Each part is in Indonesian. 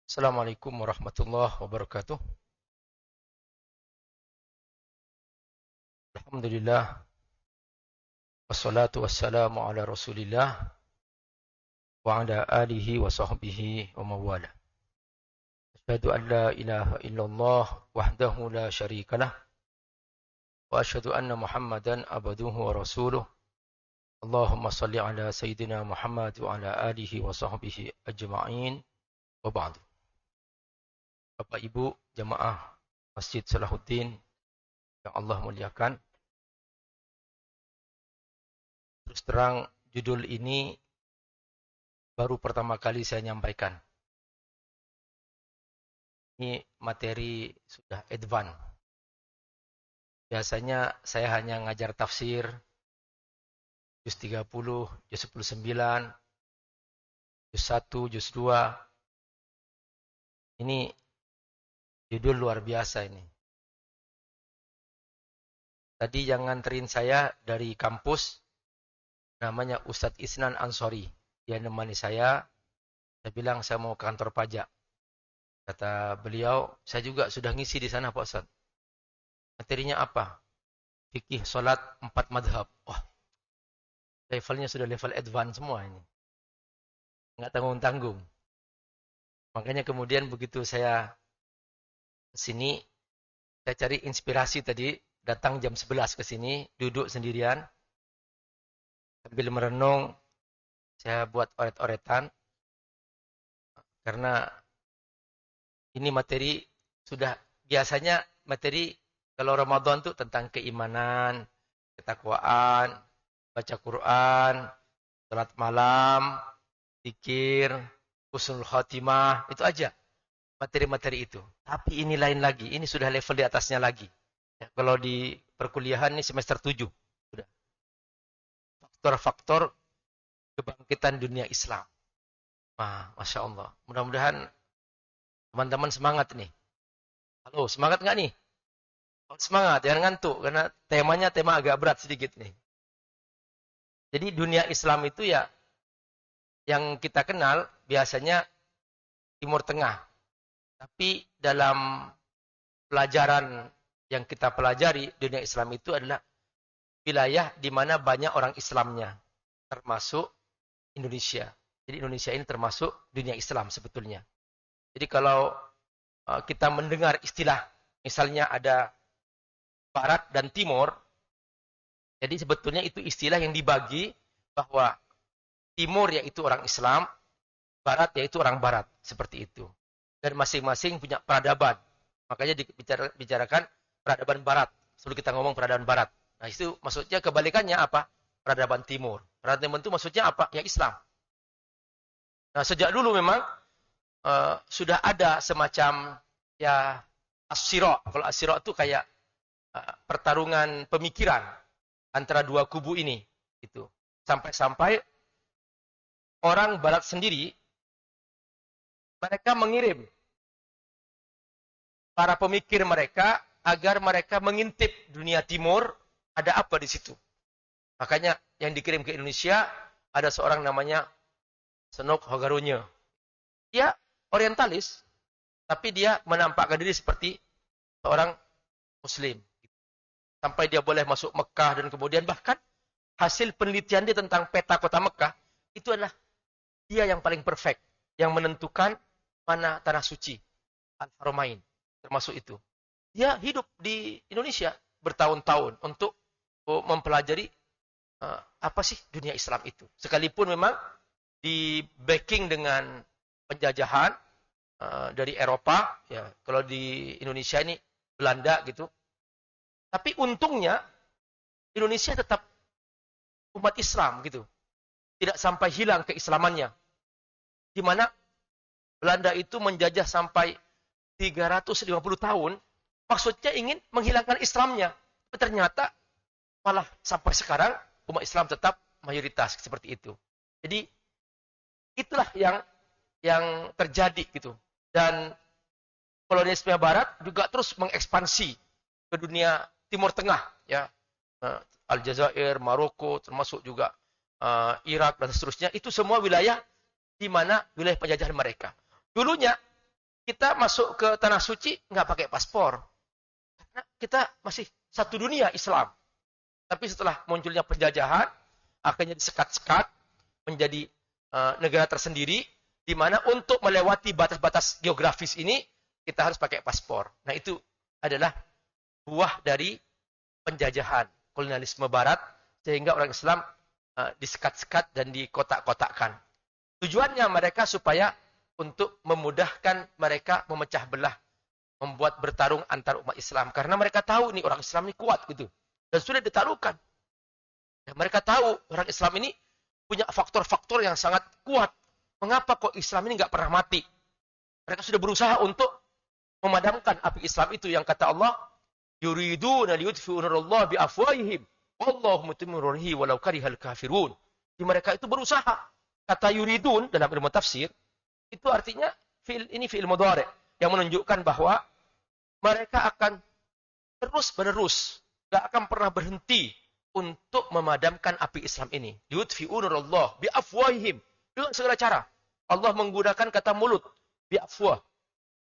Assalamualaikum warahmatullahi wabarakatuh. Alhamdulillah. Wassalatu wassalamu ala rasulillah. Wa ala alihi wa sahbihi wa mawala. Asyhadu an la ilaha illallah wahdahu la syarikalah. Wa asyhadu anna muhammadan abduhu wa rasuluh. Allahumma salli ala sayyidina Muhammad wa ala alihi wa sahbihi ajma'in. Wa ba'du. Bapak Ibu jamaah Masjid Salahuddin yang Allah muliakan. Terus terang judul ini baru pertama kali saya nyampaikan. Ini materi sudah advance. Biasanya saya hanya ngajar tafsir, juz 30, juz 19, juz 1, juz 2. Ini judul luar biasa ini. Tadi yang nganterin saya dari kampus, namanya Ustadz Isnan Ansori. Dia nemani saya bilang saya mau ke kantor pajak. Kata beliau, saya juga sudah ngisi di sana Pak Ustadz. Materinya apa? Fikih sholat 4 madhab. Wah, levelnya sudah level advance semua ini. Nggak tanggung-tanggung. Makanya kemudian begitu saya sini, saya cari inspirasi tadi, datang jam 11 ke sini, duduk sendirian, sambil merenung, saya buat oret-oretan, karena ini materi sudah biasanya materi kalau Ramadan tuh tentang keimanan, ketakwaan, baca Quran, salat malam, zikir, husnul khotimah, itu aja materi-materi itu. Tapi ini lain lagi, ini sudah level di atasnya lagi. Ya, kalau di perkuliahan ini semester 7. Sudah. Faktor-faktor kebangkitan dunia Islam. Wah, Masya Allah. Mudah-mudahan teman-teman semangat nih. Halo, semangat nggak nih? Oh, semangat, jangan ngantuk. Karena temanya tema agak berat sedikit nih. Jadi dunia Islam itu ya, yang kita kenal biasanya Timur Tengah. Tapi dalam pelajaran yang kita pelajari, dunia Islam itu adalah wilayah di mana banyak orang Islamnya. Termasuk Indonesia. Jadi Indonesia ini termasuk dunia Islam sebetulnya. Jadi kalau kita mendengar istilah, misalnya ada Barat dan Timur, jadi sebetulnya itu istilah yang dibagi bahwa Timur yaitu orang Islam, Barat yaitu orang Barat, seperti itu. Dan masing-masing punya peradaban. Makanya dibicarakan peradaban Barat. Sebelum kita ngomong peradaban Barat. Nah itu maksudnya kebalikannya apa? Peradaban Timur. Peradaban Timur itu maksudnya apa? Ya Islam. Nah sejak dulu memang sudah ada semacam ya as-sira'. Kalau as-sira' itu kayak pertarungan pemikiran antara dua kubu ini. Gitu. Sampai-sampai orang Barat sendiri, mereka mengirim para pemikir mereka agar mereka mengintip dunia Timur, ada apa di situ. Makanya yang dikirim ke Indonesia, ada seorang namanya Senok Hogarunya. Dia orientalis, tapi dia menampakkan diri seperti seorang Muslim. Sampai dia boleh masuk Mekah, dan kemudian bahkan hasil penelitian dia tentang peta kota Mekah, itu adalah dia yang paling perfect, yang menentukan mana tanah suci, Al-Haramain, termasuk itu. Dia hidup di Indonesia bertahun-tahun untuk mempelajari apa sih dunia Islam itu. Sekalipun memang di backing dengan penjajahan dari Eropa, ya kalau di Indonesia ini Belanda gitu. Tapi untungnya Indonesia tetap umat Islam gitu, tidak sampai hilang keislamannya. Di mana Belanda itu menjajah sampai 350 tahun, maksudnya ingin menghilangkan Islamnya. Tapi ternyata malah sampai sekarang umat Islam tetap mayoritas seperti itu. Jadi itulah yang terjadi gitu. Dan kolonialisme Barat juga terus mengekspansi ke dunia Timur Tengah, ya, Aljazair, Maroko, termasuk juga Irak dan seterusnya. Itu semua wilayah di mana wilayah penjajahan mereka. Dulunya kita masuk ke tanah suci nggak pakai paspor. Karena kita masih satu dunia Islam. Tapi setelah munculnya penjajahan, akhirnya disekat-sekat menjadi negara tersendiri, di mana untuk melewati batas-batas geografis ini, kita harus pakai paspor. Nah, itu adalah buah dari penjajahan kolonialisme Barat, sehingga orang Islam disekat-sekat dan dikotak-kotakkan. Tujuannya mereka supaya untuk memudahkan mereka memecah belah, membuat bertarung antar umat Islam. Karena mereka tahu nih orang Islam ini kuat gitu. Dan sudah ditaruhkan. Dan mereka tahu orang Islam ini punya faktor-faktor yang sangat kuat. Mengapa kok Islam ini nggak pernah mati? Mereka sudah berusaha untuk memadamkan api Islam itu yang kata Allah, yuriduna liyutfi'u nurallahi biafwahihim wallahu mutimmu nurihi walau karihal kafirun. Di mereka itu berusaha. Kata yuridun dalam ilmu tafsir itu artinya fi'il mudhari yang menunjukkan bahwa mereka akan terus-menerus gak akan pernah berhenti untuk memadamkan api Islam ini. Yudfi'u nurallah bi'afwahihim. Dengan segala cara. Allah menggunakan kata mulut. Bi'afwah.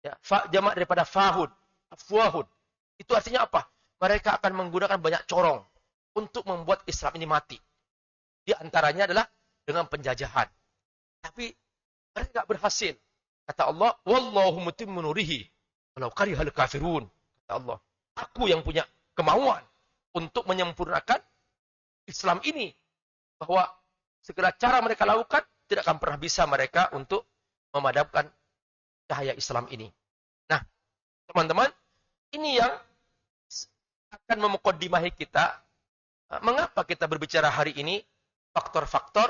Ya, jamak daripada fahud. Afwahud. Itu artinya apa? Mereka akan menggunakan banyak corong untuk membuat Islam ini mati. Di antaranya adalah dengan penjajahan. Tapi mereka gak berhasil. Kata Allah, wallahu mutimmu nurihi walau karihal kafirun. Kata Allah, aku yang punya kemauan untuk menyempurnakan Islam ini. Bahwa segala cara mereka lakukan, tidak akan pernah bisa mereka untuk memadamkan cahaya Islam ini. Nah, teman-teman, ini yang akan memukodimahi kita. Mengapa kita berbicara hari ini, faktor-faktor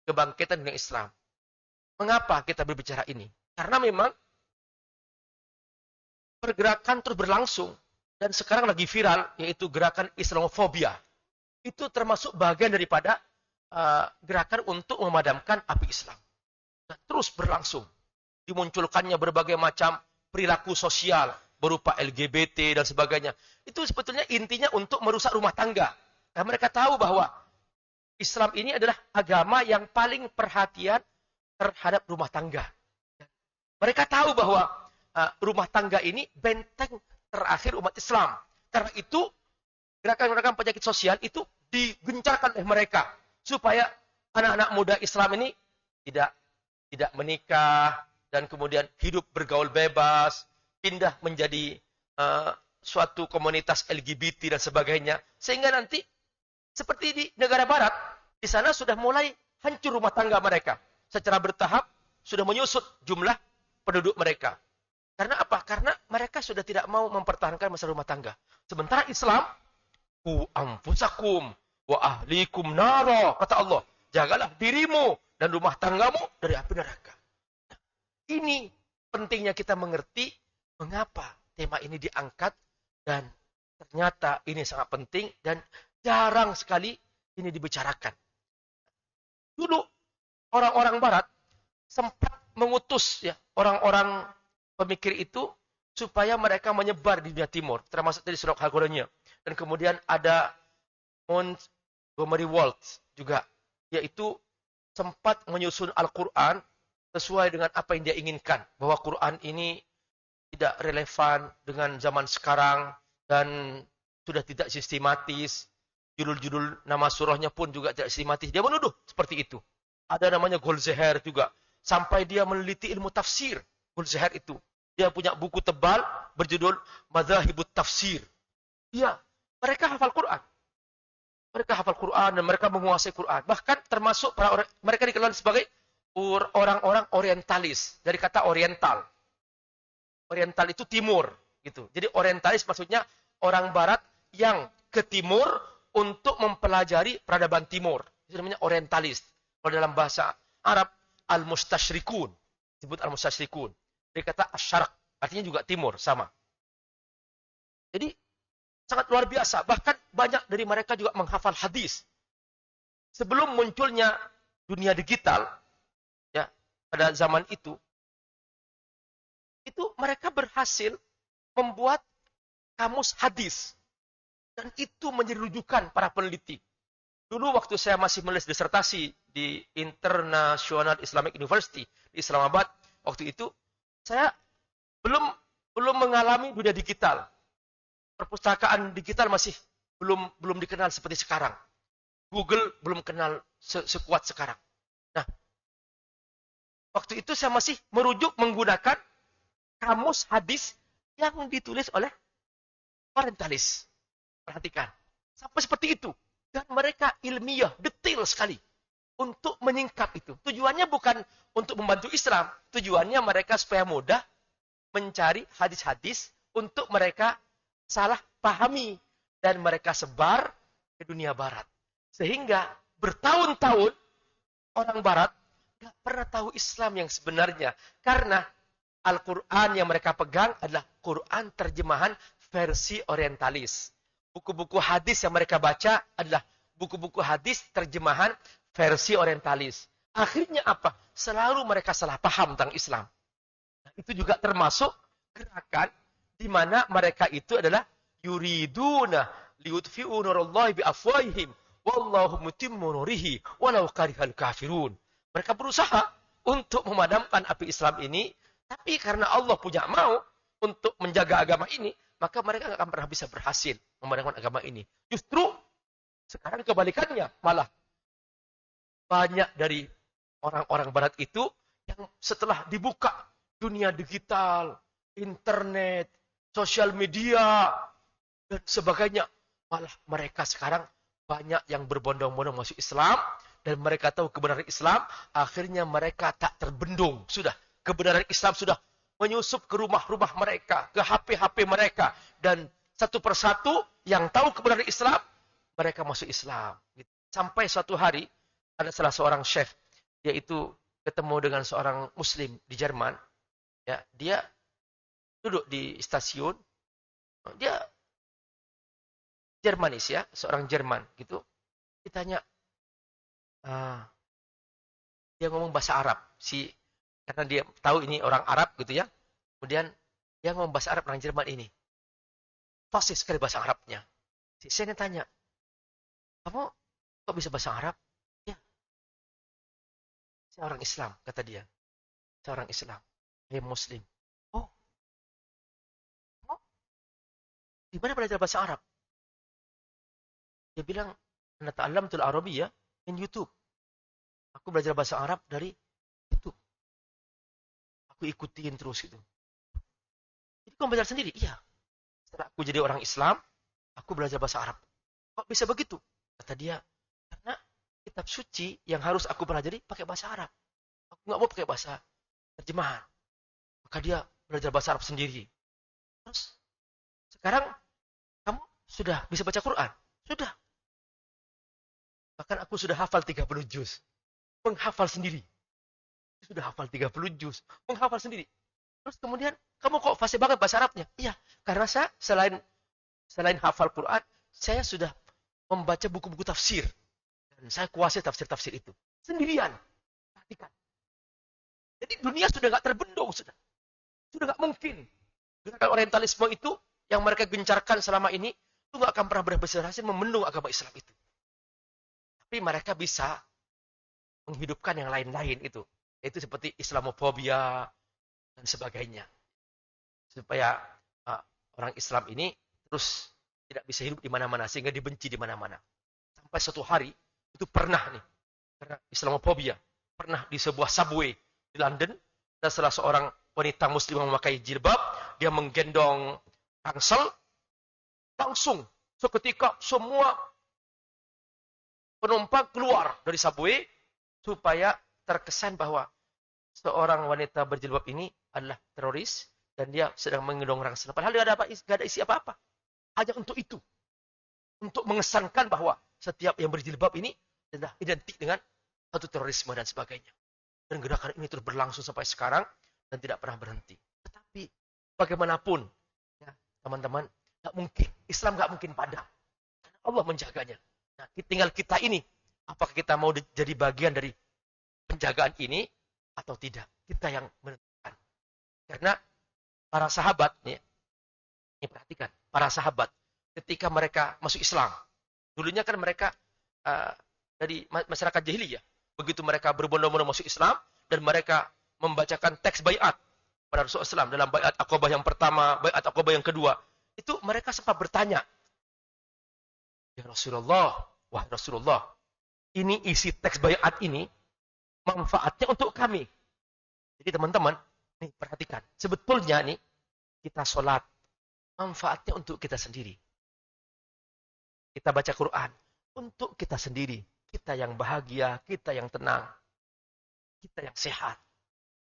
kebangkitan dunia Islam. Mengapa kita berbicara ini? Karena memang pergerakan terus berlangsung. Dan sekarang lagi viral, yaitu gerakan Islamofobia. Itu termasuk bagian daripada gerakan untuk memadamkan api Islam. Dan terus berlangsung. Dimunculkannya berbagai macam perilaku sosial, berupa LGBT dan sebagainya. Itu sebetulnya intinya untuk merusak rumah tangga. Dan mereka tahu bahwa Islam ini adalah agama yang paling perhatian terhadap rumah tangga. Mereka tahu bahwa rumah tangga ini benteng terakhir umat Islam. Karena itu, gerakan-gerakan penyakit sosial itu digencarkan oleh mereka. Supaya anak-anak muda Islam ini tidak menikah, dan kemudian hidup bergaul bebas, pindah menjadi suatu komunitas LGBT dan sebagainya. Sehingga nanti, seperti di negara barat, di sana sudah mulai hancur rumah tangga mereka. Secara bertahap, sudah menyusut jumlah penduduk mereka. Karena apa? Karena mereka sudah tidak mau mempertahankan masalah rumah tangga. Sementara Islam, ku anfusakum wa ahlikum naro, kata Allah, jagalah dirimu dan rumah tanggamu dari api neraka. Ini pentingnya kita mengerti mengapa tema ini diangkat, dan ternyata ini sangat penting dan jarang sekali ini dibicarakan. Dulu orang-orang barat sempat mengutus ya orang-orang pemikir itu supaya mereka menyebar di dunia timur, termasuk dari Sherlock Holmes. Dan kemudian ada Montgomery Waltz juga, yaitu sempat menyusun Al-Quran sesuai dengan apa yang dia inginkan. Bahwa Quran ini tidak relevan dengan zaman sekarang dan sudah tidak sistematis. Judul-judul nama surahnya pun juga tidak sistematis. Dia menuduh seperti itu. Ada namanya Goldsmith juga. Sampai dia meneliti ilmu tafsir. Goldsmith itu. Dia punya buku tebal berjudul Madzahibut Tafsir. Dia, mereka hafal Quran. Mereka hafal Quran dan mereka menguasai Quran. Bahkan termasuk mereka dikenal sebagai orang-orang orientalis. Dari kata oriental. Oriental itu timur. Gitu. Jadi orientalis maksudnya orang barat yang ke timur untuk mempelajari peradaban timur. Itu namanya orientalis. Kalau dalam bahasa Arab, al-mustasyrikun. Disebut al-mustasyrikun. Dari kata asyarq, artinya juga timur, sama. Jadi, sangat luar biasa. Bahkan banyak dari mereka juga menghafal hadis. Sebelum munculnya dunia digital, ya, pada zaman itu mereka berhasil membuat kamus hadis. Dan itu menjadi rujukan para peneliti. Dulu waktu saya masih menulis disertasi di International Islamic University di Islamabad, waktu itu Saya belum belum mengalami dunia digital. Perpustakaan digital masih belum dikenal seperti sekarang. Google belum kenal sekuat sekarang. Nah, waktu itu saya masih merujuk menggunakan kamus hadis yang ditulis oleh orientalis. Perhatikan. Sampai seperti itu. Dan mereka ilmiah, detail sekali. Untuk menyingkap itu. Tujuannya bukan untuk membantu Islam. Tujuannya mereka supaya mudah mencari hadis-hadis untuk mereka salah pahami. Dan mereka sebar ke dunia barat. Sehingga bertahun-tahun orang barat gak pernah tahu Islam yang sebenarnya. Karena Al-Quran yang mereka pegang adalah Quran terjemahan versi orientalis. Buku-buku hadis yang mereka baca adalah buku-buku hadis terjemahan versi orientalis. Akhirnya apa? Selalu mereka salah paham tentang Islam. Nah, itu juga termasuk gerakan di mana mereka itu adalah yuriduna liyutfi'u nurallahi biafwahihim wallahu mutimmu nurihi walau karihal kafirun. Mereka berusaha untuk memadamkan api Islam ini, tapi karena Allah punya mau untuk menjaga agama ini, maka mereka tidak akan pernah bisa berhasil memadamkan agama ini. Justru sekarang kebalikannya, malah banyak dari orang-orang barat itu yang setelah dibuka dunia digital, internet, sosial media, dan sebagainya, malah mereka sekarang banyak yang berbondong-bondong masuk Islam, dan mereka tahu kebenaran Islam, akhirnya mereka tak terbendung. Sudah, kebenaran Islam sudah menyusup ke rumah-rumah mereka, ke HP-HP mereka, dan satu persatu yang tahu kebenaran Islam, mereka masuk Islam. Sampai suatu hari, ada salah seorang chef, yaitu ketemu dengan seorang Muslim di Jerman. Ya, dia duduk di stasiun, dia Jermanis ya, seorang Jerman gitu. Ditanya, dia ngomong bahasa Arab, karena dia tahu ini orang Arab gitu ya. Kemudian dia ngomong bahasa Arab orang Jerman ini. Fasih sekali bahasa Arabnya. Saya tanya, kamu kok bisa bahasa Arab? Ya, saya orang Islam, kata dia. Saya orang Islam, saya Muslim. Oh, di mana belajar bahasa Arab? Dia bilang, "Ana ta'allamtul Arabiyyah min YouTube." Aku belajar bahasa Arab dari YouTube. Aku ikutin terus gitu. Jadi kamu belajar sendiri? Iya. Setelah aku jadi orang Islam, aku belajar bahasa Arab. Kok bisa begitu? Kata dia, karena kitab suci yang harus aku pelajari pakai bahasa Arab. Aku nggak mau pakai bahasa terjemahan. Maka dia belajar bahasa Arab sendiri. Terus, sekarang kamu sudah bisa baca Quran? Sudah. Bahkan aku sudah hafal 30 juz. Menghafal sendiri. Sudah hafal 30 juz. Menghafal sendiri. Terus kemudian, kamu kok fasih banget bahasa Arabnya? Iya, karena saya selain hafal Quran, saya sudah membaca buku-buku tafsir. Dan saya kuasai tafsir-tafsir itu. Sendirian. Perhatikan. Jadi dunia sudah nggak terbendung. Sudah nggak mungkin. Gerakan orientalisme itu, yang mereka gencarkan selama ini, itu nggak akan pernah berhasil membendung agama Islam itu. Tapi mereka bisa menghidupkan yang lain-lain itu. Yaitu seperti Islamofobia dan sebagainya. Supaya orang Islam ini terus tidak bisa hidup di mana-mana, sehingga dibenci di mana-mana. Sampai suatu hari, itu pernah nih, karena Islamofobia, pernah di sebuah subway di London, ada salah seorang wanita muslim yang memakai jilbab, dia menggendong ransel, langsung seketika semua penumpang keluar dari subway, supaya terkesan bahwa seorang wanita berjilbab ini adalah teroris, dan dia sedang menggendong ransel. Padahal dia tidak ada isi apa-apa. Hanya untuk itu. Untuk mengesankan bahwa setiap yang berjilbab ini adalah identik dengan satu terorisme dan sebagainya. Dan gerakan ini terus berlangsung sampai sekarang dan tidak pernah berhenti. Tetapi bagaimanapun, ya, teman-teman, nggak mungkin. Islam nggak mungkin padam. Allah menjaganya. Nah, tinggal kita ini, apakah kita mau jadi bagian dari penjagaan ini atau tidak? Kita yang menentukan. Karena para sahabat, ini perhatikan, para sahabat ketika mereka masuk Islam, dulunya kan mereka dari masyarakat jahiliyah, begitu mereka berbondong-bondong masuk Islam dan mereka membacakan teks baiat, pada Rasulullah SAW dalam baiat Aqabah yang pertama, baiat Aqabah yang kedua, itu mereka sempat bertanya, ya Rasulullah, wah Rasulullah, ini isi teks baiat ini manfaatnya untuk kami. Jadi teman-teman, nih perhatikan, sebetulnya nih kita sholat, manfaatnya untuk kita sendiri. Kita baca Quran, untuk kita sendiri. Kita yang bahagia, kita yang tenang, kita yang sehat.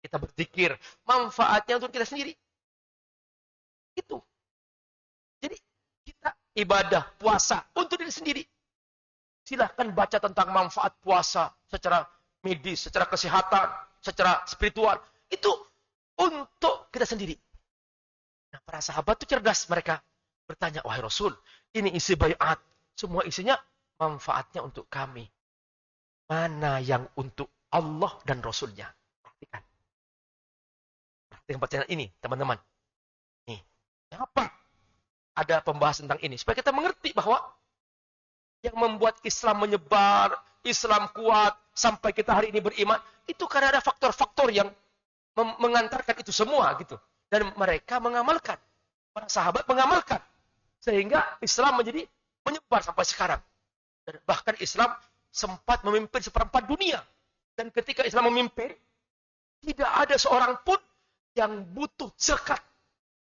Kita berzikir, manfaatnya untuk kita sendiri. Itu. Jadi kita ibadah, puasa untuk diri sendiri. Silahkan baca tentang manfaat puasa secara medis, secara kesehatan, secara spiritual. Itu untuk kita sendiri. Nah, para sahabat itu cerdas. Mereka bertanya, wahai Rasul, ini isi baiat. Semua isinya manfaatnya untuk kami. Mana yang untuk Allah dan Rasulnya? Perhatikan. Perhatikan pertanyaan ini, teman-teman. Nih, kenapa ada pembahasan tentang ini? Supaya kita mengerti bahwa yang membuat Islam menyebar, Islam kuat, sampai kita hari ini beriman, itu karena ada faktor-faktor yang mengantarkan itu semua gitu. Dan mereka mengamalkan. Para sahabat mengamalkan. Sehingga Islam menjadi menyebar sampai sekarang. Dan bahkan Islam sempat memimpin seperempat dunia. Dan ketika Islam memimpin, tidak ada seorang pun yang butuh zakat.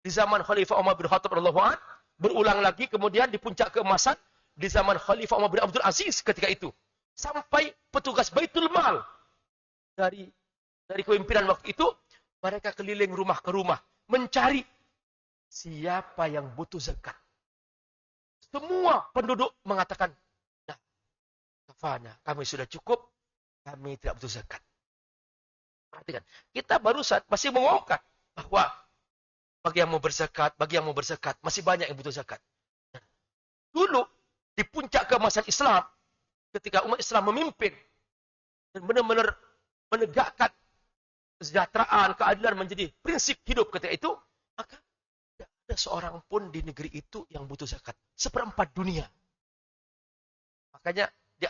Di zaman Khalifah Umar bin Khattab radhiyallahu anhu, berulang lagi kemudian di puncak keemasan, di zaman Khalifah Umar bin Abdul Aziz ketika itu. Sampai petugas Baitul Mal dari kepemimpinan waktu itu, mereka keliling rumah ke rumah, mencari siapa yang butuh zakat. Semua penduduk mengatakan, nah, kafana, kami sudah cukup, kami tidak butuh zakat. Perhatikan, kita barusan masih mengungkap bahwa bagi yang mau berzakat, masih banyak yang butuh zakat. Dulu, di puncak keemasan Islam, ketika umat Islam memimpin, dan benar-benar menegakkan kesejahteraan, keadilan menjadi prinsip hidup ketika itu, maka tidak ada seorang pun di negeri itu yang butuh zakat. Seperempat dunia. Makanya di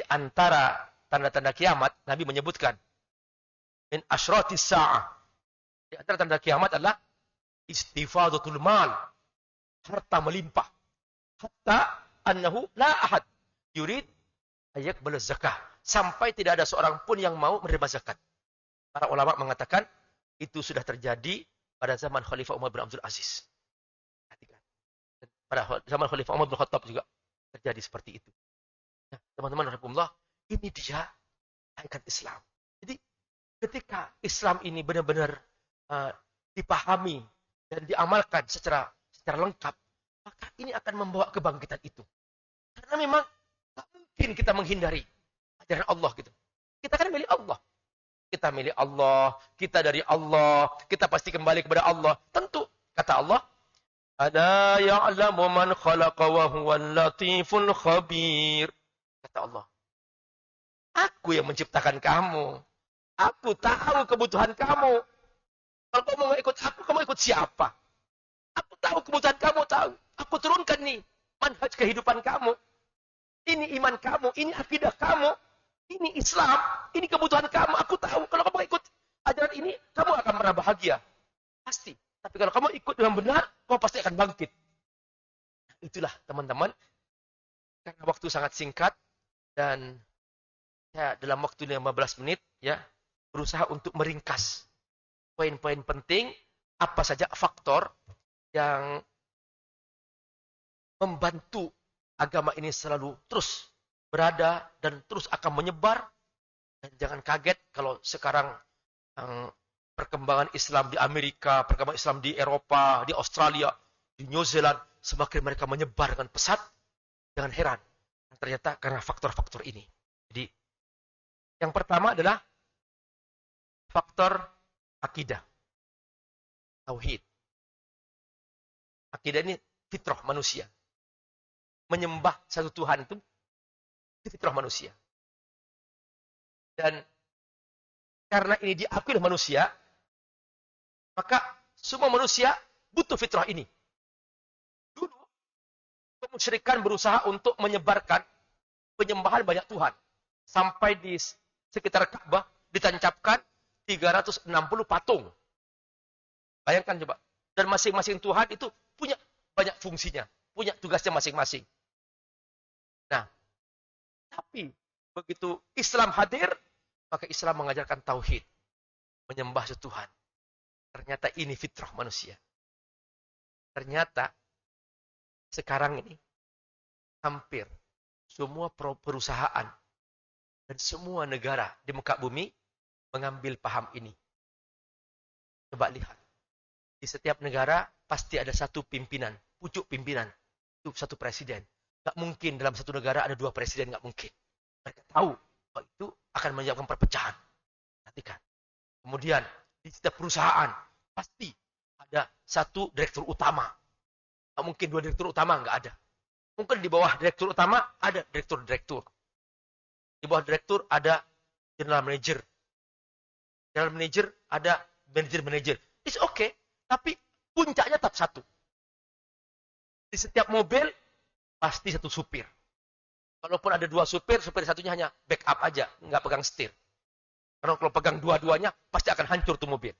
antara tanda-tanda kiamat, Nabi menyebutkan, min asyratis sa'ah. Di antara tanda kiamat adalah istifadatul mal. Harta melimpah. Hatta annahu la ahad yurid ayak balas zakah. Sampai tidak ada seorang pun yang mau menerima zakat. Para ulama mengatakan itu sudah terjadi pada zaman Khalifah Umar bin Abdul Aziz. Pada zaman Khalifah Umar bin Khattab juga terjadi seperti itu. Nah, teman-teman rahimahullah, ini dia hakikat Islam. Jadi ketika Islam ini benar-benar dipahami dan diamalkan secara lengkap, maka ini akan membawa kebangkitan itu. Karena memang tak mungkin kita menghindari ajaran Allah gitu. Kita kan milik Allah. Kita milik Allah, kita dari Allah, kita pasti kembali kepada Allah. Tentu, kata Allah, "Ala ya'lamu man khalaqa wa huwal latiful khabir." Kata Allah, aku yang menciptakan kamu. Aku tahu kebutuhan kamu. Kalau kamu mau ikut aku, kamu ikut siapa? Aku tahu kebutuhan kamu, tahu. Aku turunkan nih manhaj kehidupan kamu. Ini iman kamu, ini akidah kamu, ini Islam, ini kebutuhan kamu. Aku tahu kalau kamu ikut ajaran ini, kamu akan merasa bahagia. Pasti. Tapi kalau kamu ikut dengan benar, kamu pasti akan bangkit. Itulah teman-teman. Karena waktu sangat singkat dan ya, dalam waktu 15 menit ya berusaha untuk meringkas poin-poin penting, apa saja faktor yang membantu agama ini selalu terus berada dan terus akan menyebar. Dan jangan kaget kalau sekarang perkembangan Islam di Amerika, perkembangan Islam di Eropa, di Australia, di New Zealand, semakin mereka menyebar dengan pesat. Jangan heran. Ternyata karena faktor-faktor ini. Jadi, yang pertama adalah faktor akidah. Tauhid. Akidah ini fitrah manusia. Menyembah satu Tuhan itu fitrah manusia. Dan karena ini diakui oleh manusia, maka semua manusia butuh fitrah ini. Dulu, kemusyrikan berusaha untuk menyebarkan penyembahan banyak Tuhan. Sampai di sekitar Ka'bah ditancapkan 360 patung. Bayangkan coba. Dan masing-masing Tuhan itu punya banyak fungsinya. Punya tugasnya masing-masing. Nah, tapi begitu Islam hadir, maka Islam mengajarkan tauhid. Menyembah Tuhan. Ternyata ini fitrah manusia. Ternyata sekarang ini hampir semua perusahaan dan semua negara di muka bumi mengambil paham ini. Coba lihat. Di setiap negara pasti ada satu pimpinan, pucuk pimpinan, itu satu presiden. Nggak mungkin dalam satu negara ada dua presiden, nggak mungkin. Mereka tahu bahwa itu akan menyebabkan perpecahan. Perhatikan. Kemudian di setiap perusahaan pasti ada satu direktur utama. Nggak mungkin dua direktur utama, nggak ada. Mungkin di bawah direktur utama ada direktur-direktur. Di bawah direktur ada general manager. General manager ada manager-manager. It's okay. Tapi puncaknya tetap satu. Di setiap mobil, pasti satu supir. Kalaupun ada dua supir, supir satunya hanya backup aja, nggak pegang setir. Karena kalau pegang dua-duanya, pasti akan hancur tuh mobil.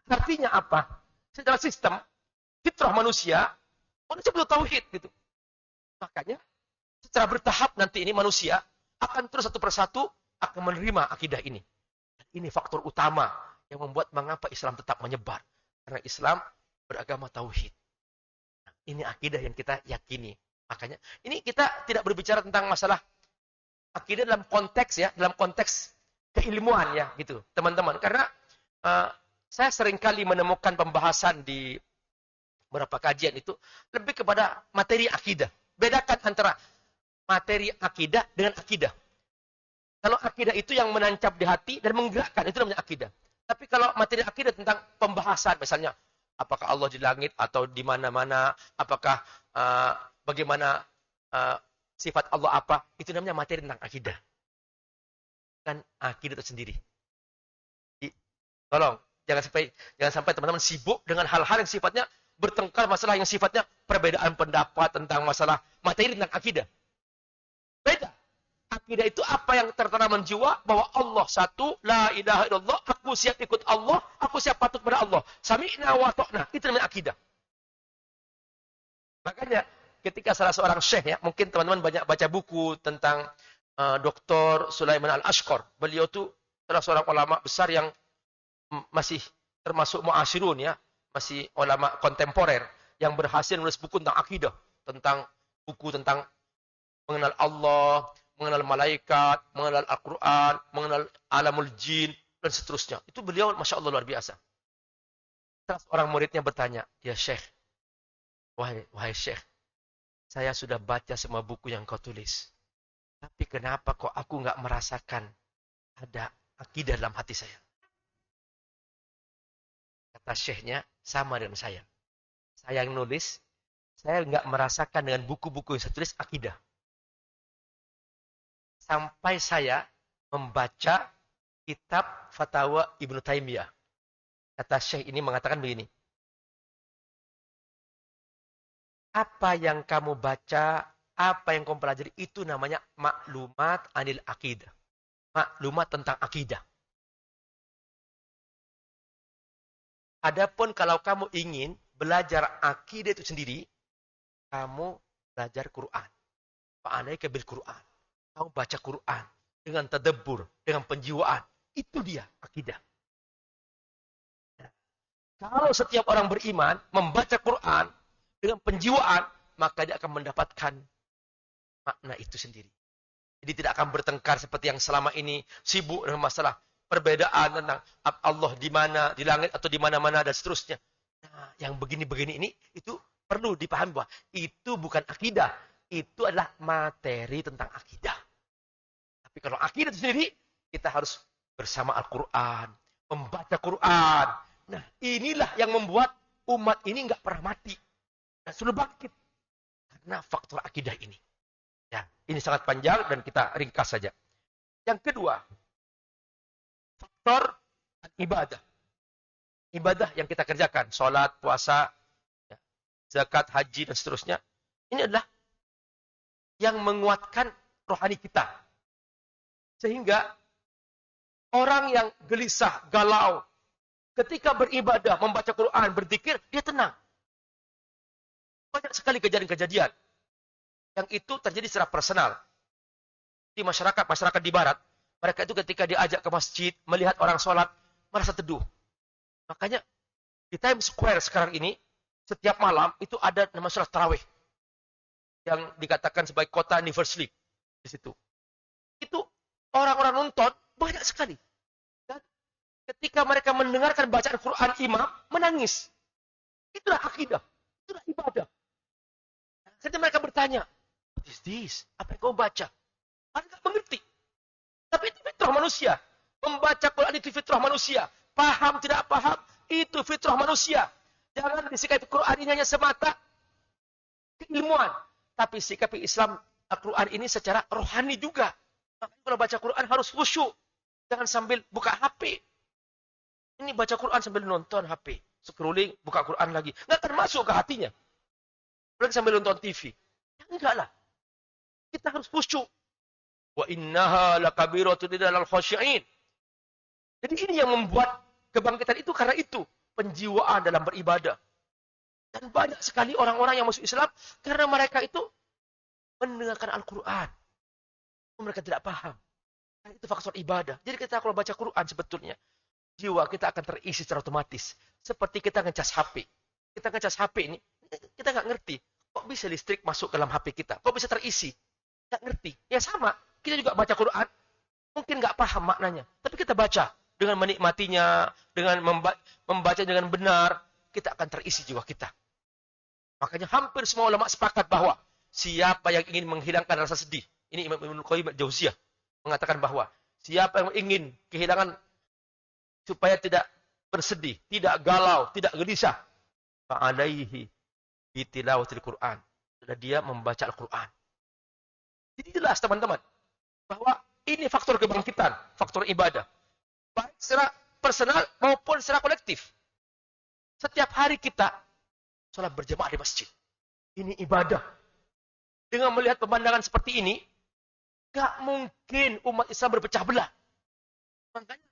Artinya apa? Secara sistem, fitrah manusia perlu tauhid gitu. Makanya, secara bertahap nanti ini manusia akan terus satu persatu akan menerima akidah ini. Ini faktor utama yang membuat mengapa Islam tetap menyebar. Karena Islam beragama tauhid. Nah, ini akidah yang kita yakini. Makanya, ini kita tidak berbicara tentang masalah akidah dalam konteks ya, dalam konteks keilmuan ya, gitu, teman-teman. Karena saya seringkali menemukan pembahasan di beberapa kajian itu lebih kepada materi akidah. Bedakan antara materi akidah dengan akidah. Kalau akidah itu yang menancap di hati dan menggerakkan, itu namanya akidah. Tapi kalau materi akidah tentang pembahasan, misalnya, apakah Allah di langit atau di mana-mana, apakah bagaimana sifat Allah apa, itu namanya materi tentang akidah. Kan akidah itu sendiri. Jadi, tolong, jangan sampai teman-teman sibuk dengan hal-hal yang sifatnya bertengkar, masalah yang sifatnya perbedaan pendapat tentang masalah materi tentang akidah. Beda. Akidah itu apa yang tertanam jiwa bahwa Allah satu, la ilaha illallah, aku siap ikut Allah, aku siap patuh pada Allah. Sami'na wa ta'na, itu namanya akidah. Makanya ketika salah seorang syekh ya, mungkin teman-teman banyak baca buku tentang Dr. Sulaiman Al-Ashqar. Beliau itu salah seorang ulama besar yang masih termasuk mu'asirun ya, masih ulama kontemporer yang berhasil menulis buku tentang akidah, tentang buku tentang mengenal Allah, mengenal malaikat, mengenal Al-Quran, mengenal alamul jin, dan seterusnya. Itu beliau, Masya Allah, luar biasa. Salah seorang muridnya bertanya, ya Syekh, wahai Syekh, saya sudah baca semua buku yang kau tulis. Tapi kenapa kok aku nggak merasakan ada akidah dalam hati saya? Kata Syekhnya, sama dengan saya. Saya yang nulis, saya nggak merasakan dengan buku-buku yang saya tulis akidah. Sampai saya membaca kitab Fatwa Ibnu Taimiyah. Kata Syekh ini mengatakan begini. Apa yang kamu baca, apa yang kamu pelajari, itu namanya maklumat anil akidah. Maklumat tentang akidah. Adapun kalau kamu ingin belajar akidah itu sendiri, kamu belajar Quran. Fa'alaika bil Quran. Kamu baca Quran dengan tadabbur, dengan penjiwaan. Itu dia akidah. Nah, kalau setiap orang beriman membaca Quran dengan penjiwaan, maka dia akan mendapatkan makna itu sendiri. Jadi tidak akan bertengkar seperti yang selama ini sibuk dengan masalah perbedaan tentang Allah di mana, di langit atau di mana-mana dan seterusnya. Nah, yang begini-begini ini itu perlu dipahami bahwa itu bukan akidah. Itu adalah materi tentang akidah. Tapi kalau akidah itu sendiri, kita harus bersama Al-Quran, membaca Quran. Nah, inilah yang membuat umat ini nggak pernah mati. Dan sudah bangkit. Karena faktor akidah ini. Ya, ini sangat panjang dan kita ringkas saja. Yang kedua, faktor ibadah. Ibadah yang kita kerjakan, sholat, puasa, zakat, haji, dan seterusnya. Ini adalah yang menguatkan rohani kita. Sehingga orang yang gelisah, galau, Ketika beribadah, membaca Quran, berzikir, dia tenang. Banyak sekali kejadian-kejadian yang itu terjadi secara personal. Di masyarakat di barat, mereka itu ketika diajak ke masjid, melihat orang sholat, merasa teduh. Makanya di Times Square sekarang ini, setiap malam itu ada nama sholat tarawih. Yang dikatakan sebagai kota Never Sleep. Di situ. Itu orang-orang nonton banyak sekali. Dan ketika mereka mendengarkan bacaan Quran imam, menangis. Itulah akidah. Itulah ibadah. Akhirnya mereka bertanya, what is this? Apa yang kau baca? Mereka tidak mengerti. Tapi itu fitrah manusia. Membaca Quran itu fitrah manusia. Paham tidak paham, itu fitrah manusia. Jangan disikapi Quran ini hanya semata keilmuan. Tapi sikapi Islam Al-Quran ini secara rohani juga. Makanya kalau baca Quran harus khusyuk. Jangan sambil buka HP. Ini baca Quran sambil nonton HP. Scrolling, buka Quran lagi. Nggak akan masuk ke hatinya. Apalagi sambil nonton TV. Ya enggak lah. Kita harus khusyuk. Wa innaha lakabiratun ilal khasyi'in. Jadi ini yang membuat kebangkitan itu karena itu. Penjiwaan dalam beribadah. Dan banyak sekali orang-orang yang masuk Islam karena mereka itu mendengarkan Al-Quran. Mereka tidak paham. Itu faktor ibadah. Jadi kita kalau baca Quran sebetulnya, jiwa kita akan terisi secara otomatis. Seperti kita ngecas HP. Kita ngecas HP ini, kita nggak ngerti. Kok bisa listrik masuk ke dalam HP kita? Kok bisa terisi? Nggak ngerti. Ya sama, kita juga baca Quran, mungkin nggak paham maknanya. Tapi kita baca dengan menikmatinya, dengan membaca dengan benar, kita akan terisi jiwa kita. Makanya hampir semua ulama sepakat bahwa siapa yang ingin menghilangkan rasa sedih, ini Imam Ibnu Qayyim Al-Jauziyah mengatakan bahwa siapa yang ingin kehilangan supaya tidak bersedih, tidak galau, tidak gelisah, fa'alaihi bitilawatil Quran. Sudah dia membaca Al-Quran. Jadi jelas teman-teman bahwa ini faktor kebangkitan, faktor ibadah. Baik secara personal maupun secara kolektif. Setiap hari kita sholat berjamaah di masjid. Ini ibadah. Dengan melihat pemandangan seperti ini, gak mungkin umat Islam berpecah belah. Makanya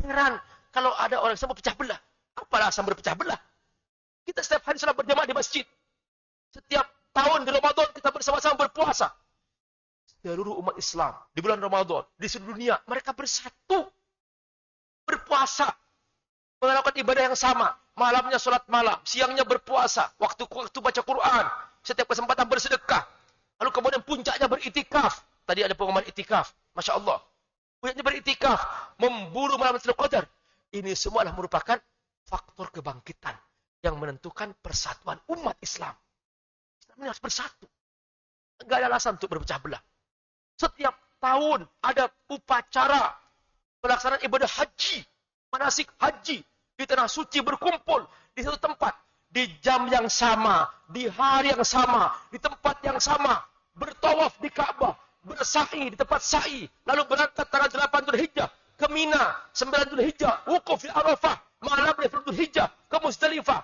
heran kalau ada orang Islam berpecah belah. Apalah Islam berpecah belah? Kita setiap hari sholat berjamaah di masjid. Setiap tahun di Ramadan kita bersama-sama berpuasa. Seluruh umat Islam di bulan Ramadan, di seluruh dunia, mereka bersatu. Berpuasa. Melakukan ibadah yang sama. Malamnya sholat malam, siangnya berpuasa, waktu baca Quran, setiap kesempatan bersedekah. Lalu kemudian puncaknya beritikaf. Tadi ada pengumuman itikaf. Masya Allah. Puncaknya beritikaf. Memburu malam Lailatul Qadar. Ini semua adalah merupakan faktor kebangkitan yang menentukan persatuan umat Islam. Islam ini harus bersatu. Tidak ada alasan untuk berpecah belah. Setiap tahun ada upacara pelaksanaan ibadah haji. Manasik haji. Di tanah suci berkumpul di satu tempat. Di jam yang sama, di hari yang sama, di tempat yang sama. Bertawaf di Ka'bah, bersa'i di tempat sa'i. Lalu berangkat tanggal 8 Dzulhijjah ke Mina, 9 Dzulhijjah, wukuf di Arafah, malam di Dzulhijjah ke Musdalifah.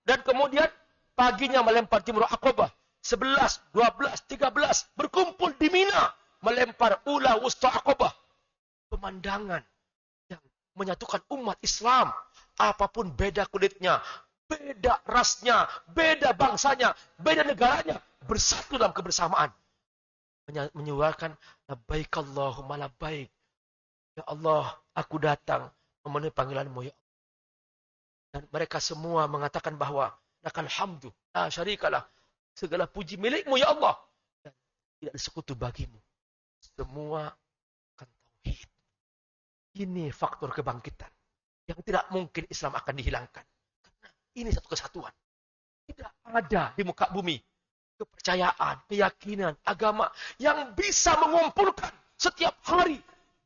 Dan kemudian paginya melempar Jumrah Aqabah. 11, 12, 13 berkumpul di Mina, melempar Ula Wusta Aqabah. Pemandangan yang menyatukan umat Islam. Apapun beda kulitnya, beda rasnya, beda bangsanya, beda negaranya, bersatu dalam kebersamaan. Menyuarakan labbaik Allahumma labbaik. Ya Allah, aku datang memenuhi panggilan-Mu ya Allah. Dan mereka semua mengatakan bahwa lakal hamdu, la syarikalah. Segala puji milik-Mu ya Allah. Dan tidak ada sekutu bagimu. Semua akan tauhid. Ini faktor kebangkitan yang tidak mungkin Islam akan dihilangkan. Karena ini satu kesatuan. Tidak ada di muka bumi kepercayaan, keyakinan, agama yang bisa mengumpulkan setiap hari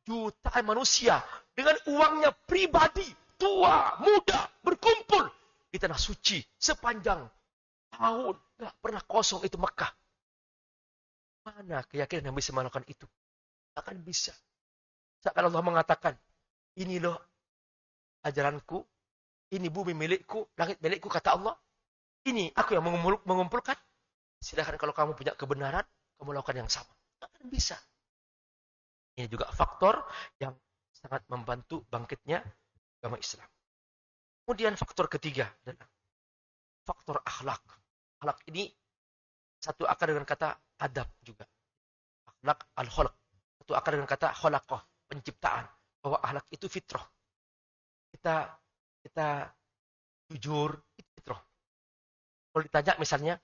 jutaan manusia dengan uangnya pribadi, tua, muda, berkumpul di tanah suci sepanjang tahun. Tidak pernah kosong itu Mekah. Mana keyakinan yang bisa melakukan itu? Akan bisa. Saat Allah mengatakan, ini loh ajaranku, ini bumi milikku, langit milikku, kata Allah. Ini aku yang mengumpulkan. Silakan kalau kamu punya kebenaran, kamu lakukan yang sama. Akan bisa. Ini juga faktor yang sangat membantu bangkitnya agama Islam. Kemudian faktor ketiga adalah faktor akhlak. Akhlak ini satu akar dengan kata adab juga. Akhlak al-khalq. Satu akar dengan kata khalaqah, penciptaan. Bahwa akhlak itu fitrah. Kita kita jujur, itu fitrah. Kalau ditanya misalnya,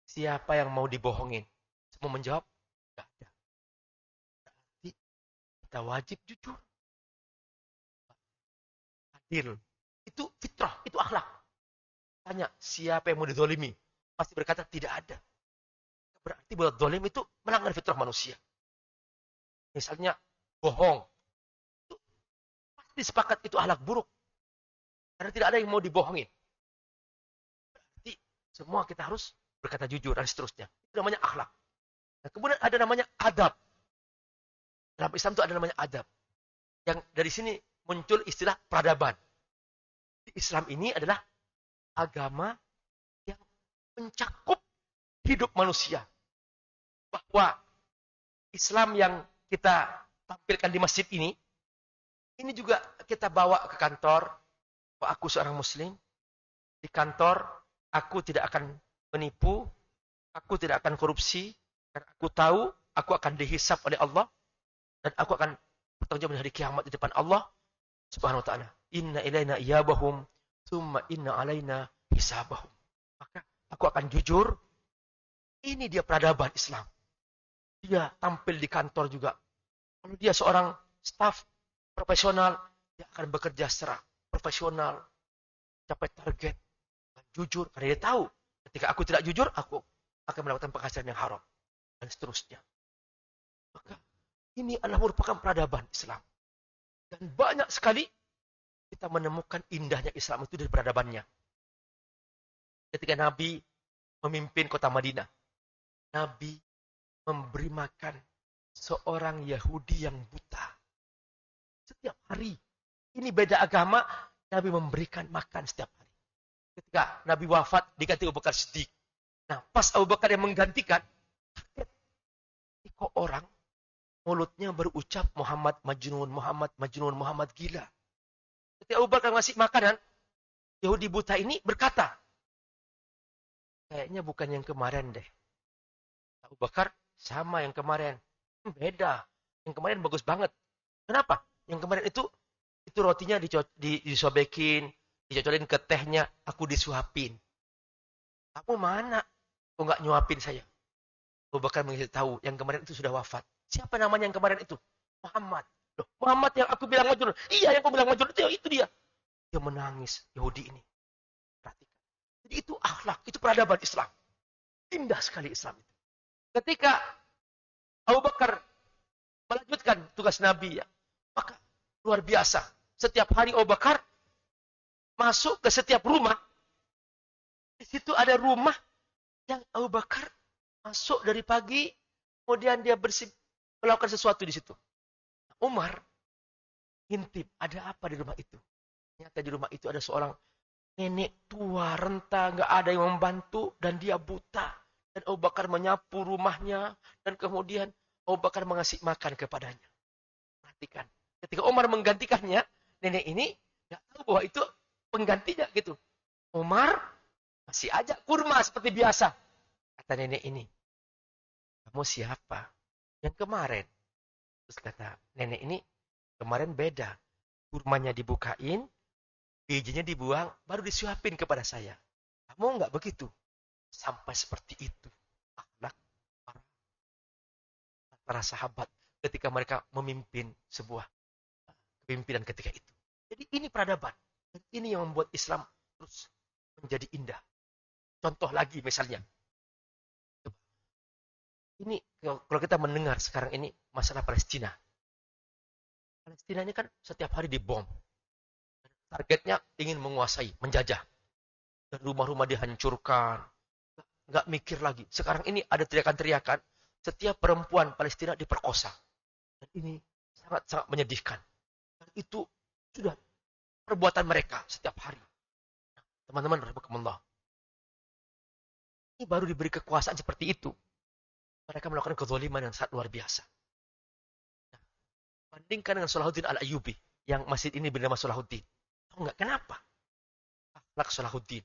siapa yang mau dibohongin? Semua menjawab, tidak ada. Berarti kita wajib jujur. Adil. Itu fitrah, itu akhlak. Tanya, siapa yang mau didolimi? Pasti berkata, tidak ada. Berarti bahwa dolim itu melanggar fitrah manusia. Misalnya, bohong. Itu pasti sepakat itu akhlak buruk. Karena tidak ada yang mau dibohongin. Berarti semua kita harus berkata jujur dan seterusnya. Itu namanya akhlak. Nah, kemudian ada namanya adab. Dalam Islam itu ada namanya adab. Yang dari sini muncul istilah peradaban. Islam ini adalah agama yang mencakup hidup manusia. Bahwa Islam yang kita tampilkan di masjid ini juga kita bawa ke kantor. Bahwa aku seorang muslim, di kantor aku tidak akan menipu, aku tidak akan korupsi, karena aku tahu aku akan dihisab oleh Allah, dan aku akan bertanggung jawab di hari kiamat di depan Allah Subhanahu wa ta'ala. Inna ilaina iyabahum, thumma inna alaina hisabahum. Maka aku akan jujur. Ini dia peradaban Islam. Dia tampil di kantor juga. Kalau dia seorang staf profesional, dia akan bekerja secara profesional, capai target, dan jujur. Karena dia tahu, ketika aku tidak jujur, aku akan mendapatkan penghasilan yang haram. Dan seterusnya. Maka ini adalah merupakan peradaban Islam. Dan banyak sekali kita menemukan indahnya Islam itu dari peradabannya. Ketika Nabi memimpin kota Madinah, Nabi memberi makan seorang Yahudi yang buta. Setiap hari. Ini beda agama, Nabi memberikan makan setiap hari. Ketika Nabi wafat, diganti Abu Bakar Siddiq. Nah, pas Abu Bakar yang menggantikan, kok orang mulutnya berucap Muhammad Majnun, Muhammad Majnun, Muhammad gila. Ketika Abu Bakar ngasih makanan, Yahudi buta ini berkata, kayaknya bukan yang kemarin deh. Abu Bakar sama yang kemarin. Beda. Yang kemarin bagus banget. Kenapa? Yang kemarin itu rotinya disobekin, dicocolin ke tehnya, aku disuapin. Kamu mana? Kok nggak nyuapin saya? Abu Bakar mengasih tahu, yang kemarin itu sudah wafat. Siapa namanya yang kemarin itu? Muhammad. Loh, Muhammad yang aku bilang majnun. Iya, yang aku bilang majnun itu dia. Dia menangis, Yahudi ini. Perhatikan. Jadi itu akhlak, itu peradaban Islam. Indah sekali Islam itu. Ketika Abu Bakar melanjutkan tugas Nabi, ya, maka luar biasa. Setiap hari Abu Bakar masuk ke setiap rumah. Di situ ada rumah yang Abu Bakar masuk dari pagi, kemudian dia melakukan sesuatu di situ. Umar ngintip, ada apa di rumah itu? Ternyata di rumah itu ada seorang nenek tua, renta, nggak ada yang membantu, dan dia buta. Dan Abu Bakar menyapu rumahnya, dan kemudian Abu Bakar mengasih makan kepadanya. Perhatikan, ketika Umar menggantikannya, nenek ini nggak tahu bahwa itu penggantinya gitu. Umar masih ajak kurma seperti biasa. Kata nenek ini, kamu siapa? Yang kemarin. Terus kata nenek ini, kemarin beda. Kurmanya dibukain, bijinya dibuang, baru disuapin kepada saya. Kamu nggak begitu. Sampai seperti itu. Akhlak para sahabat ketika mereka memimpin sebuah kepemimpinan ketika itu. Jadi ini peradaban. Dan ini yang membuat Islam terus menjadi indah. Contoh lagi misalnya. Ini kalau kita mendengar sekarang ini masalah Palestina. Palestina ini kan setiap hari dibom. Targetnya ingin menguasai, menjajah. Dan rumah-rumah dihancurkan. Nggak mikir lagi. Sekarang ini ada teriakan-teriakan. Setiap perempuan Palestina diperkosa. Dan ini sangat-sangat menyedihkan. Dan itu sudah perbuatan mereka setiap hari. Teman-teman, rahimakumullah. Ini baru diberi kekuasaan seperti itu. Mereka melakukan kezaliman yang sangat luar biasa. Bandingkan dengan Salahuddin Al-Ayyubi. Yang masjid ini bernama Salahuddin. Tahu nggak kenapa? akhlak Salahuddin.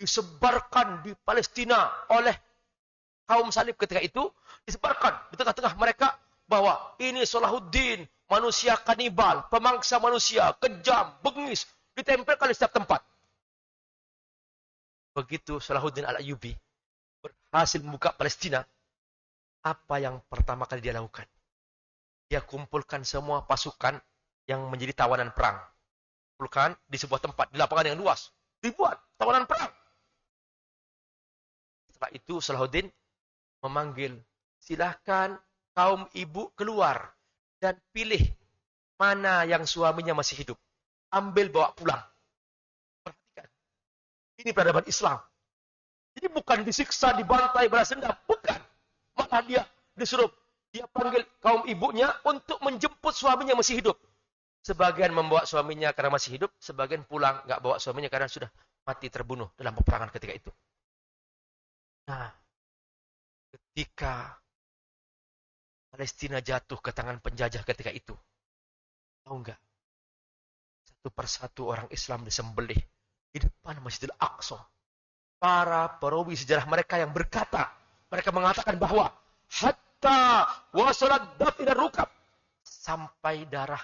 Disebarkan di Palestina oleh kaum salib ketika itu, disebarkan di tengah-tengah mereka bahwa ini Salahuddin, manusia kanibal, pemangsa manusia, kejam, bengis, ditempelkan di setiap tempat. Begitu Salahuddin Al-Ayyubi berhasil membuka Palestina, apa yang pertama kali dia lakukan? Dia kumpulkan semua pasukan yang menjadi tawanan perang. Kumpulkan di sebuah tempat, di lapangan yang luas. Dibuat tawanan perang. Setelah itu Salahuddin memanggil, silahkan kaum ibu keluar dan pilih mana yang suaminya masih hidup. Ambil bawa pulang. Perhatikan. Ini peradaban Islam. Jadi bukan disiksa, dibantai, balas dendam. Bukan. Malah dia disuruh, dia panggil kaum ibunya untuk menjemput suaminya masih hidup. Sebagian membawa suaminya karena masih hidup, sebagian pulang nggak bawa suaminya karena sudah mati terbunuh dalam peperangan ketika itu. Nah, ketika Palestina jatuh ke tangan penjajah ketika itu, tahu nggak? Satu persatu orang Islam disembelih di depan Masjidil Aqsa. Para perawi sejarah mereka yang berkata, mereka mengatakan bahwa hatta wasalat daf ila rukab, sampai darah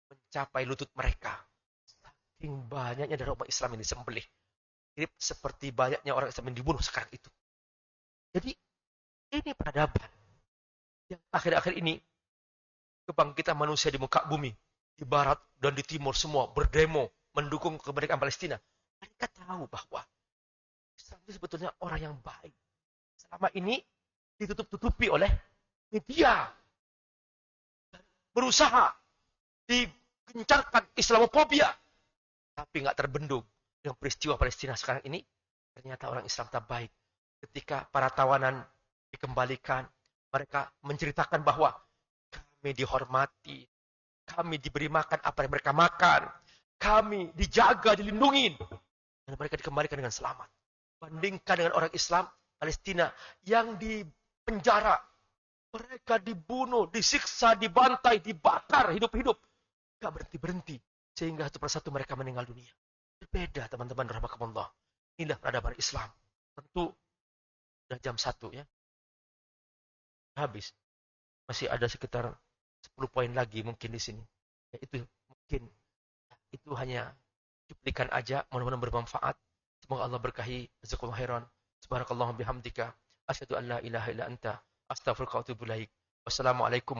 mencapai lutut mereka. Saking banyaknya darah umat Islam yang disembelih. Mirip seperti banyaknya orang Islam yang dibunuh sekarang itu. Jadi ini peradaban yang akhir-akhir ini kebangkitan manusia di muka bumi, di barat dan di timur semua berdemo mendukung kemerdekaan Palestina. Mereka tahu bahwa Islam itu sebetulnya orang yang baik. Selama ini ditutup-tutupi oleh media. Berusaha digencarkan Islamofobia. Tapi nggak terbendung dengan peristiwa Palestina sekarang ini. Ternyata orang Islam tak baik. Ketika para tawanan dikembalikan, mereka menceritakan bahwa kami dihormati, kami diberi makan apa yang mereka makan, kami dijaga, dilindungi, dan mereka dikembalikan dengan selamat. Bandingkan dengan orang Islam Palestina yang dipenjara, mereka dibunuh, disiksa, dibantai, dibakar hidup-hidup, gak berhenti-berhenti, sehingga satu persatu mereka meninggal dunia. Berbeda teman-teman rahimakumullah. Inilah peradaban Islam. Tentu sudah jam 1 ya. Habis. Masih ada sekitar 10 poin lagi mungkin di sini. Ya, itu hanya cuplikan aja, mudah-mudahan bermanfaat. Semoga Allah berkahi. Jazakallahu khairan. Subhanakallahumma bihamdika asyhadu an la ilaha illa anta astaghfiruka wa atubu ilaik. Wassalamualaikum